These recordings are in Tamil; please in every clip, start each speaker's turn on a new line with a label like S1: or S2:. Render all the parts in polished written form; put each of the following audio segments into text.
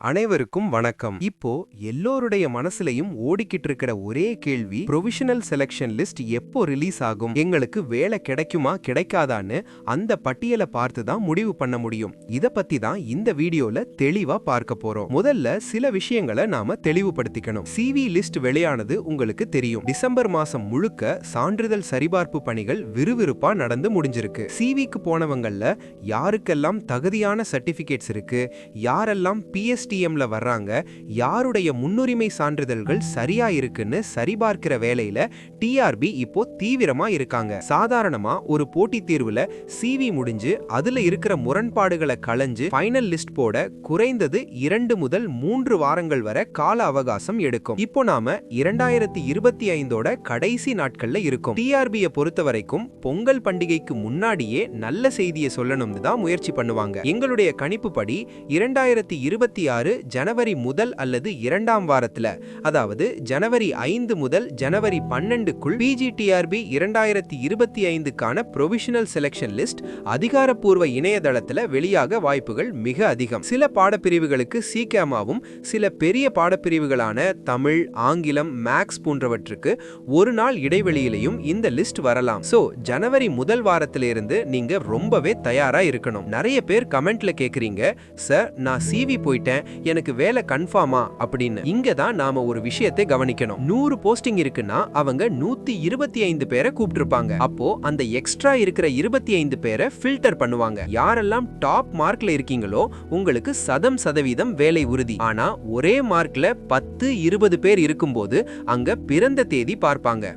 S1: அனைவருக்கும் வணக்கம். இப்போ எல்லோருடைய மனசுலயும் ஓடிக்கிட்டு இருக்கிற ஒரே கேள்வி, ப்ரொவிஷனல் செலக்ஷன் லிஸ்ட் எப்போ ரிலீஸ் ஆகும், எங்களுக்கு வேலை கிடைக்குமா கிடைக்காதான்னு அந்த பட்டியலை பார்த்து தான் முடிவு பண்ண முடியும். இத பத்தி தான் இந்த வீடியோல தெளிவா பார்க்க போறோம். முதல்ல சில விஷயங்களை நாம தெளிவுபடுத்திக்கணும். CV லிஸ்ட் வெளியானது உங்களுக்கு தெரியும். டிசம்பர் மாசம் முழுக்க சான்றிதழ் சரிபார்ப்பு பணிகள் விறுவிறுப்பா நடந்து முடிஞ்சிருக்கு. CVக்கு போனவங்கள்ல யாருக்கெல்லாம் தகுதியான சர்டிபிகேட்ஸ் இருக்கு, யாரெல்லாம் PSTMல வர்றாங்க, யாருடைய முன்னுரிமை சான்றிதழ்கள் சரியா இருக்குன்னு சரிபார்க்கிற வேலையில TRB இப்போ தீவிரமா இருக்காங்க. சாதாரணமா ஒரு போட்டித் தேர்வுல CV முடிஞ்சு அதுல இருக்கிற முரண்பாடுகளை களைஞ்சு ஃபைனல் லிஸ்ட் போட குறைந்தது 2 முதல் 3 வாரங்கள் வரை கால அவகாசம் எடுக்கும். இப்போ நாம 2025ஓட கடைசி நாட்கள்ல இருக்கும். TRBயை பொறுத்த வரைக்கும் பொங்கல் பண்டிகைக்கு முன்னாடியே நல்ல செய்தியை சொல்லணும்னு தான் முயற்சி பண்ணுவாங்க. எங்களுடைய கணிப்புப்படி 2026 ஜனவரி முதல் அல்லது 2ஆம் வாரத்துல, அதாவது ஜனவரி 5 முதல் ஜனவரி 12க்குள் PGTRB 2025க்கான ப்ரொவிஷனல் செலக்ஷன் லிஸ்ட் அதிகாரப்பூர்வ இணையதளத்துல வெளியாக வாய்ப்புகள் மிக அதிகம். சில பாடப்பிரிவுகளுக்கு CCAMஆவும், சில பெரிய பாடப்பிரிவுகளான தமிழ், ஆங்கிலம், மேக்ஸ் போன்றவற்றுக்கு ஒரு நாள் இடைவெளியிலையும் இந்த லிஸ்ட் வரலாம். சோ ஜனவரி முதல் வாரத்திலிருந்து நீங்க ரொம்பவே தயாரா இருக்கணும். நிறைய பேர் கமெண்ட்ல கேக்குறீங்க, சார் நான் CV போயிட்டேன், எனக்கு வேலை கன்ஃபார்மா அப்படின்னு. இங்க தான் நாம ஒரு விஷயத்தை கவனிக்கணும். 100 போஸ்டிங் இருக்குன்னா அவங்க 125 பேரை கூப்பிட்டிருப்பாங்க. அப்போ அந்த எக்ஸ்ட்ரா இருக்கிற 25 பேரை ஃபில்டர் பண்ணுவாங்க. யாரெல்லாம் டாப் மார்க்ல இருக்கீங்களோ உங்களுக்கு சதவீதம் வேலை உறுதி. ஆனா ஒரே மார்க்ல 10-20 பேர் இருக்கும்போது அங்க பிறந்த தேதி பார்ப்பாங்க.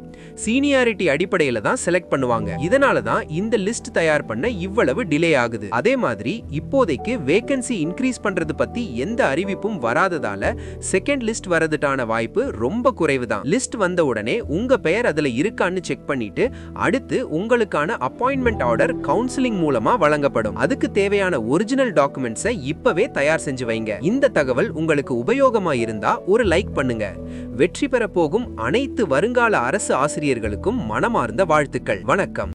S1: சீனியாரிட்டி அடிப்படையில தான் செலக்ட் பண்ணுவாங்க. இதனால தான் இந்த லிஸ்ட் தயார் பண்ண இவ்வளவு டிலே ஆகுது. அதே மாதிரி இப்போதைக்கு வேகன்சி இன்க்ரீஸ் பண்றது பத்தி எந்த அறிவிப்பும் வராததால செகண்ட் லிஸ்ட் வரதுட்டான வாய்ப்பு ரொம்ப குறைவு தான். லிஸ்ட் வந்த உடனே உங்க பெயர் அதுல இருக்கான்னு செக் பண்ணிட்டு அடுத்து உங்களுக்கான அப்பாயின்மெண்ட் ஆர்டர் கவுன்சிலிங் மூலமா வழங்கப்படும். அதுக்கு தேவையான ஒரிஜினல் டாக்குமெண்ட்ஸை இப்பவே தயார் செஞ்சு வைங்க. இந்த தகவல் உங்களுக்கு உபயோகமா இருந்தா ஒரு லைக் பண்ணுங்க. வெற்றி பெற போகும் அனைத்து வருங்கால அரசு ஆசிரியர்களுக்கும் மனமார்ந்த வாழ்த்துக்கள். வணக்கம்.